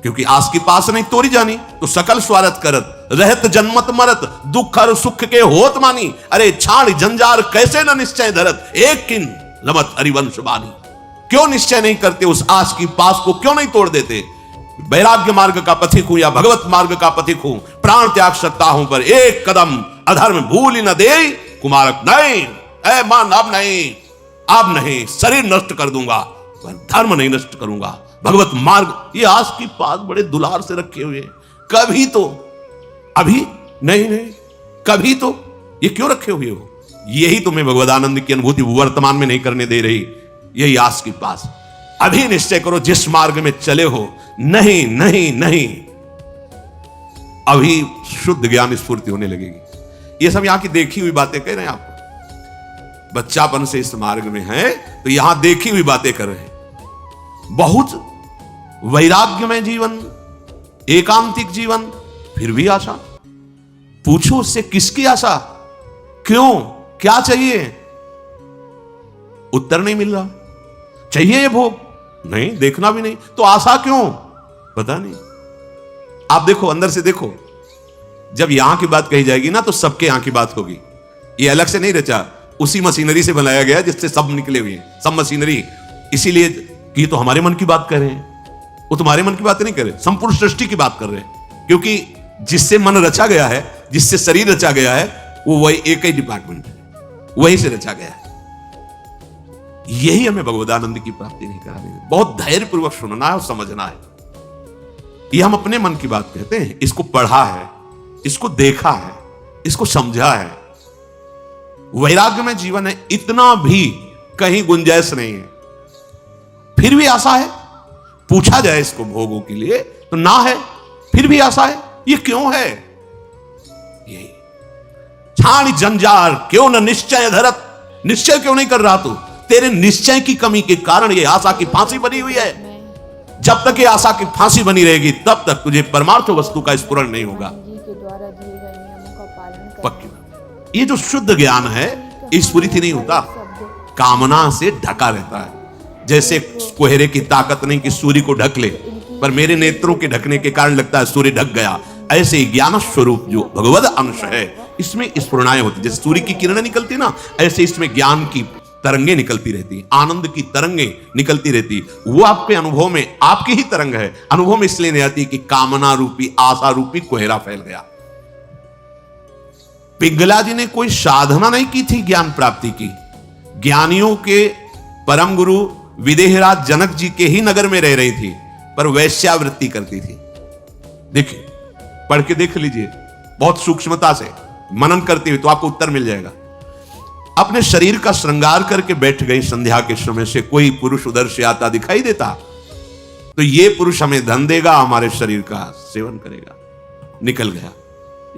क्योंकि आस की पास नहीं तोरी जानी तो सकल स्वार्थ करत, रहत जन्मत मरत, दुख और सुख के होत मानी, अरे छाण जंजार कैसे न निश्चय धरत, एक किन लमत हरिवंश बानी। क्यों निश्चय नहीं करते, उस आस की पास को क्यों नहीं तोड़ देते? वैराग्य मार्ग का पथिक हूं या भगवत मार्ग का पथिक हूं, प्राण त्याग सकता हूं, पर एक कदम अधर्म भूल न दे कुमारक नहीं, ऐ मान अब नहीं, अब नहीं, शरीर नष्ट कर दूंगा पर धर्म नहीं नष्ट करूंगा। भगवत मार्ग, ये आस की पास बड़े दुलार से रखे हुए, कभी तो, अभी नहीं नहीं, कभी तो, ये क्यों रखे हुए हो? यही तुम्हें भगवदानंद की अनुभूति वर्तमान में नहीं करने दे रही, यही आस की पास। अभी निश्चय करो जिस मार्ग में चले हो, नहीं नहीं नहीं, अभी शुद्ध ज्ञान स्फूर्ति होने लगेगी। ये सब यहां की देखी हुई बातें कह रहे हैं आपको, बच्चापन से इस मार्ग में है तो यहां देखी हुई बातें कर रहे हैं। बहुत वैराग्यमय जीवन, एकांतिक जीवन, फिर भी आशा। पूछो उससे किसकी आशा, क्यों, क्या चाहिए? उत्तर नहीं मिल रहा। चाहिए ये भोग? नहीं, देखना भी नहीं, तो आशा क्यों? पता नहीं। आप देखो, अंदर से देखो, जब यहां की बात कही जाएगी ना तो सबके यहां की बात होगी। ये अलग से नहीं रचा, उसी मशीनरी से बनाया गया जिससे सब निकले हुए हैं, सब मशीनरी। इसीलिए कि तो हमारे मन की बात कर रहे हैं, वो तुम्हारे मन की बात नहीं कर रहे, संपूर्ण सृष्टि की बात कर रहे हैं। क्योंकि जिससे मन रचा गया है, जिससे शरीर रचा गया है, वो वही एक ही डिपार्टमेंट है, वहीं से रचा गया है। यही हमें भगवदानंद की प्राप्ति नहीं करा रही। बहुत धैर्य पूर्वक सुनना है और समझना है। ये हम अपने मन की बात कहते हैं, इसको पढ़ा है, इसको देखा है, इसको समझा है। वैराग्य में जीवन है, इतना भी कहीं गुंजाइश नहीं है, फिर भी आशा है। पूछा जाए इसको भोगों के लिए तो ना है, फिर भी आशा है। ये क्यों है? यही छाण जंजार क्यों न निश्चय धरत, निश्चय क्यों नहीं कर रहा तू? तेरे निश्चय की कमी के कारण ये आशा की फांसी बनी हुई है। जब तक ये आशा की फांसी बनी रहेगी तब तक तुझे परमार्थ वस्तु का स्फुरण नहीं होगा। पक्की ये जो शुद्ध ज्ञान है स्फुरित ही नहीं होता, कामना से ढका रहता है। जैसे कोहरे की ताकत नहीं कि सूर्य को ढक ले, पर मेरे नेत्रों के ढकने के कारण लगता है सूर्य ढक गया। ऐसे ही ज्ञान स्वरूप जो भगवद अंश है इसमें स्फुरणाएं होती, जैसे सूर्य की किरणें निकलती ना, ऐसे इसमें ज्ञान की तरंगे निकलती रहती, आनंद की तरंगे निकलती रहती। वो आपके अनुभव में आपकी ही तरंग है, अनुभव में इसलिए नहीं आती कि कामना रूपी आशा रूपी कोहरा फैल गया। पिंगला जी ने कोई साधना नहीं की थी ज्ञान प्राप्ति की। ज्ञानियों के परम गुरु विदेहराज जनक जी के ही नगर में रह रही थी, पर वैश्यावृत्ति करती थी। देखिए, पढ़ के देख लीजिए, बहुत सूक्ष्मता से मनन करते हुए तो आपको उत्तर मिल जाएगा। अपने शरीर का श्रृंगार करके बैठ गई संध्या के समय से कोई पुरुष उधर से आता दिखाई देता तो ये पुरुष हमें धन देगा, हमारे शरीर का सेवन करेगा, निकल गया।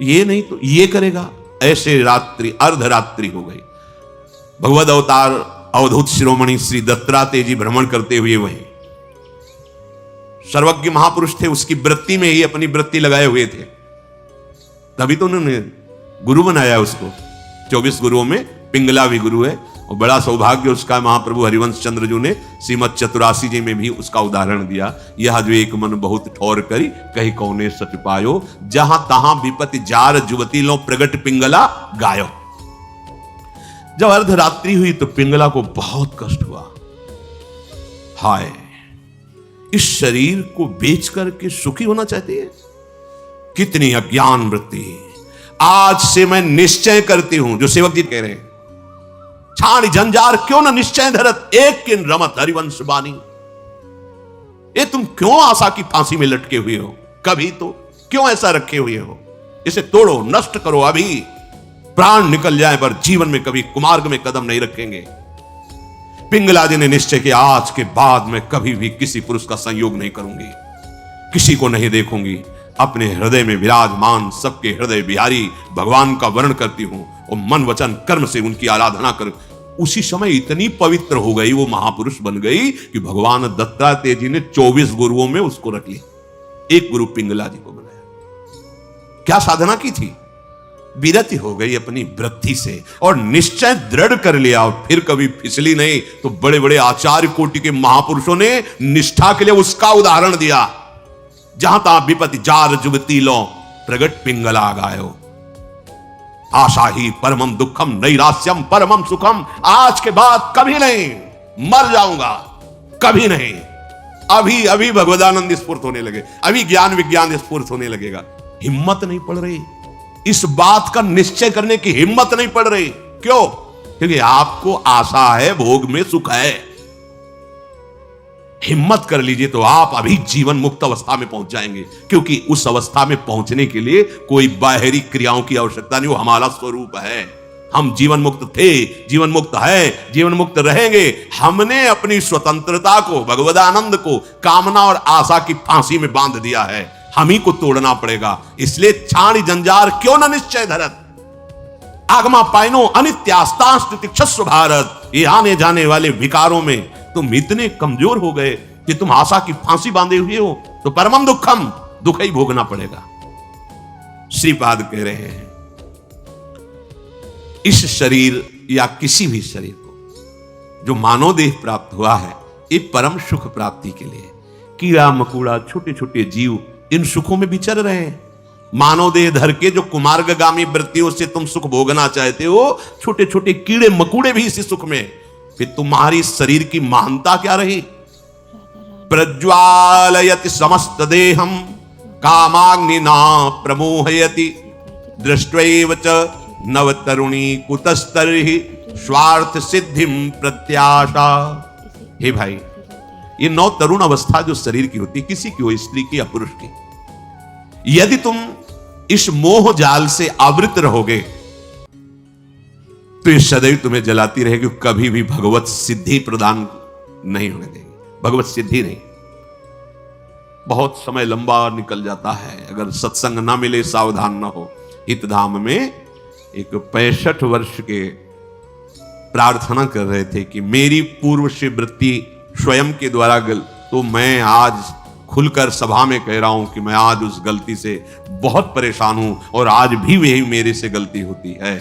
ये नहीं तो ये करेगा। ऐसे रात्रि अर्धरात्रि हो गई। भगवद अवतार अवधूत शिरोमणि श्री दत्तात्रेय जी भ्रमण करते हुए वही सर्वज्ञ महापुरुष थे, उसकी वृत्ति में ही अपनी वृत्ति लगाए हुए थे, तभी तो उन्होंने गुरु बनाया उसको। 24 गुरुओं में पिंगला भी गुरु है, और बड़ा सौभाग्य उसका महाप्रभु हरिवंश चंद्र जी ने श्रीमद चतुरासी जी में भी उसका उदाहरण दिया। यह जो एक मन बहुत ठौर करी कहीं कौने सच पायो, जहां तहां विपत्ति जार जुवती लो प्रगट पिंगला गायो। जब अर्धरात्रि हुई तो पिंगला को बहुत कष्ट हुआ। हाय, इस शरीर को बेच करके सुखी होना चाहती है, कितनी अज्ञान वृत्ति। आज से मैं निश्चय करती हूं, जो सेवक जी कह रहे हैं, छाणी झंझार क्यों न निश्चय धरत, एक किन रमत हरिवंश बानी। ये तुम क्यों आशा की फांसी में लटके हुए हो? कभी तो क्यों ऐसा रखे हुए हो? इसे तोड़ो, नष्ट करो, अभी प्राण निकल जाए पर जीवन में कभी कुमार्ग में कदम नहीं रखेंगे। पिंगला जी ने निश्चय किया, आज के बाद मैं कभी भी किसी पुरुष का संयोग नहीं करूंगी, किसी को नहीं देखूंगी, अपने हृदय में विराजमान सबके हृदय बिहारी भगवान का वर्ण करती हूं और मन वचन कर्म से उनकी आराधना कर। उसी समय इतनी पवित्र हो गई, वो महापुरुष बन गई कि भगवान दत्तात्रेय जी ने 24 गुरुओं में उसको रख लिया, एक गुरु पिंगला जी को बनाया। क्या साधना की थी? विरति हो गई अपनी वृत्ति से और निश्चय दृढ़ कर लिया, और फिर कभी फिसली नहीं। तो बड़े बड़े आचार्य कोटि के महापुरुषों ने निष्ठा के लिए उसका उदाहरण दिया। जहां तहां विपत्ति जार जुगती लो प्रगट पिंगला गायो, आशा ही परमम दुखम नैरास्यम परमम सुखम। आज के बाद कभी नहीं, मर जाऊंगा कभी नहीं। अभी अभी भगवदानंद स्फूर्त होने लगे, अभी ज्ञान विज्ञान स्फूर्त होने लगेगा। हिम्मत नहीं पड़ रही, इस बात का निश्चय करने की हिम्मत नहीं पड़ रही। क्यों? क्योंकि आपको आशा है, भोग में सुख है। हिम्मत कर लीजिए तो आप अभी जीवन मुक्त अवस्था में पहुंच जाएंगे, क्योंकि उस अवस्था में पहुंचने के लिए कोई बाहरी क्रियाओं की आवश्यकता नहीं, वो हमारा स्वरूप है। हम जीवन मुक्त थे, जीवन मुक्त है, जीवन मुक्त रहेंगे। हमने अपनी स्वतंत्रता को, भगवदानंद को कामना और आशा की फांसी में बांध दिया है, हम ही को तोड़ना पड़ेगा। इसलिए छाणी जंजार क्यों न निश्चय धरत, आगमा पाइनो अनित्यास्तास्तिक्षस्व भारत। ये आने जाने वाले विकारों में तुम इतने कमजोर हो गए कि तुम आशा की फांसी बांधे हुए हो, तो परमम दुखम, दुख ही भोगना पड़ेगा। श्रीपाद कह रहे हैं, इस शरीर या किसी भी शरीर को जो मानव देह प्राप्त हुआ है, ये परम सुख प्राप्ति के लिए। कीड़ा मकोड़ा छोटे छोटे जीव इन सुखों में विचर रहे हैं। मानव देह धर के जो कुमार्गगामी वृत्तियों से तुम सुख भोगना चाहते हो, छोटे छोटे कीड़े मकोड़े भी इसी सुख में। फिर तुम्हारी शरीर की महानता क्या रही? प्रज्वालयति समस्त देहम कामाग्निना प्रमोहयति दृष्ट्वैव च नव तरुणी कुतस्तर्हि स्वार्थ सिद्धिम प्रत्याशा। हे भाई, ये 9 तरुण अवस्था जो शरीर की होती, किसी की हो, स्त्री की या पुरुष की, यदि तुम इस मोह जाल से आवृत रहोगे तो ये सदैव तुम्हें जलाती रहेगी, कभी भी भगवत सिद्धि प्रदान नहीं होने देगी। भगवत सिद्धि नहीं। बहुत समय लंबा निकल जाता है अगर सत्संग ना मिले, सावधान ना हो। हितधाम में एक 65 वर्ष के प्रार्थना कर रहे थे कि मेरी पूर्व से वृत्ति स्वयं के द्वारा तो मैं आज खुलकर सभा में कह रहा हूं कि मैं आज उस गलती से बहुत परेशान हूं और आज भी वही मेरे से गलती होती है।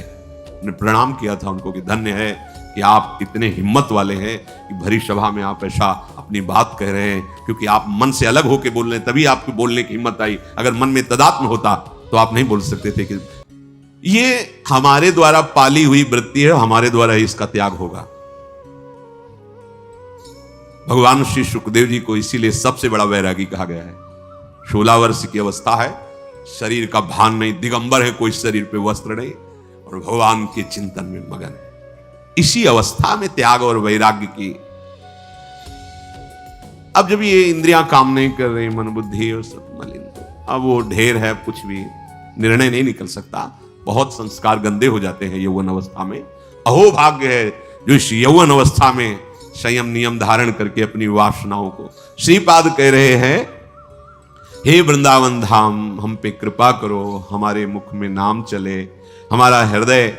मैंने प्रणाम किया था उनको कि धन्य है कि आप इतने हिम्मत वाले हैं कि भरी सभा में आप ऐसा अपनी बात कह रहे हैं, क्योंकि आप मन से अलग होकर बोल रहे हैं तभी आपको बोलने की हिम्मत आई। अगर मन में तदात्म होता तो आप नहीं बोल सकते थे। कि ये हमारे द्वारा पाली हुई वृत्ति है, हमारे द्वारा ही इसका त्याग होगा। भगवान श्री सुखदेव जी को इसीलिए सबसे बड़ा वैरागी कहा गया है। 16 वर्ष की अवस्था है, शरीर का भान नहीं, दिगंबर है, कोई शरीर पे वस्त्र नहीं और भगवान के चिंतन में मगन है। इसी अवस्था में त्याग और वैराग्य की। अब जब ये इंद्रियां काम नहीं कर रही, मन बुद्धि और सब मलिन, तो अब वो ढेर है, कुछ भी निर्णय नहीं निकल सकता। बहुत संस्कार गंदे हो जाते हैं यौवन अवस्था में। अहो भाग्य है जो इस यौवन अवस्था में संयम नियम धारण करके अपनी वासनाओं को। श्रीपाद कह रहे हैं, हे वृंदावन धाम, हम पे कृपा करो, हमारे मुख में नाम चले, हमारा हृदय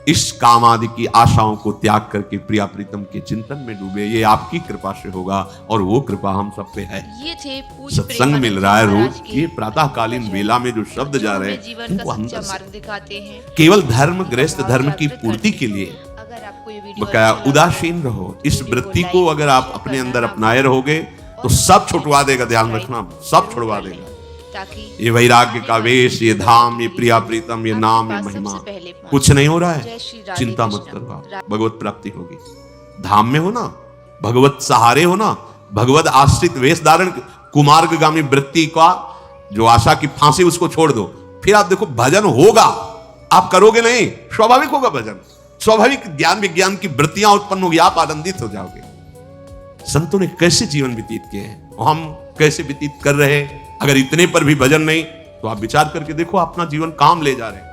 इस काम आदि की आशाओं को त्याग करके प्रिया प्रीतम के चिंतन में डूबे। ये आपकी कृपा से होगा और वो कृपा हम सब पे है। ये थे पूज्य सत्संग मिल रहा है रोज। के ये प्रातःकालीन वेला में जो शब्द जा रहे हैं जीवन उनको का अंदर सच्चा से मार्ग दिखाते हैं। केवल धर्म गृहस्थ धर्म की पूर्ति के लिए अगर आपको ये वीडियो बकाया अच्छा लगा, उदासीन रहो। इस वीडियो वृत्ति लाइक, को अगर आप शेयर अपने करना अंदर ना अपनाए रहोगे तो सब छुटवा देगा। ध्यान रखना, सब छुड़वा देगा। ताकि ये वैराग्य का वेश, ये धाम, ये प्रिया प्रीतम, ये नाम, ये महिमा, कुछ नहीं हो रहा है। चिंता मत करो, आप भगवत प्राप्ति होगी। धाम में हो ना, भगवत सहारे हो ना, भगवत आश्रित वेश धारण, कुमार्गगामी वृत्ति का जो आशा की फांसी उसको छोड़ दो, फिर आप देखो भजन होगा। आप करोगे नहीं, स्वाभाविक होगा भजन, स्वाभाविक ज्ञान विज्ञान की वृत्तियां उत्पन्न होगी, आप आनंदित हो जाओगे। संतों ने कैसे जीवन व्यतीत किए हैं, हम कैसे व्यतीत कर रहे हैं। अगर इतने पर भी भजन नहीं तो आप विचार करके देखो अपना जीवन काम ले जा रहे हैं।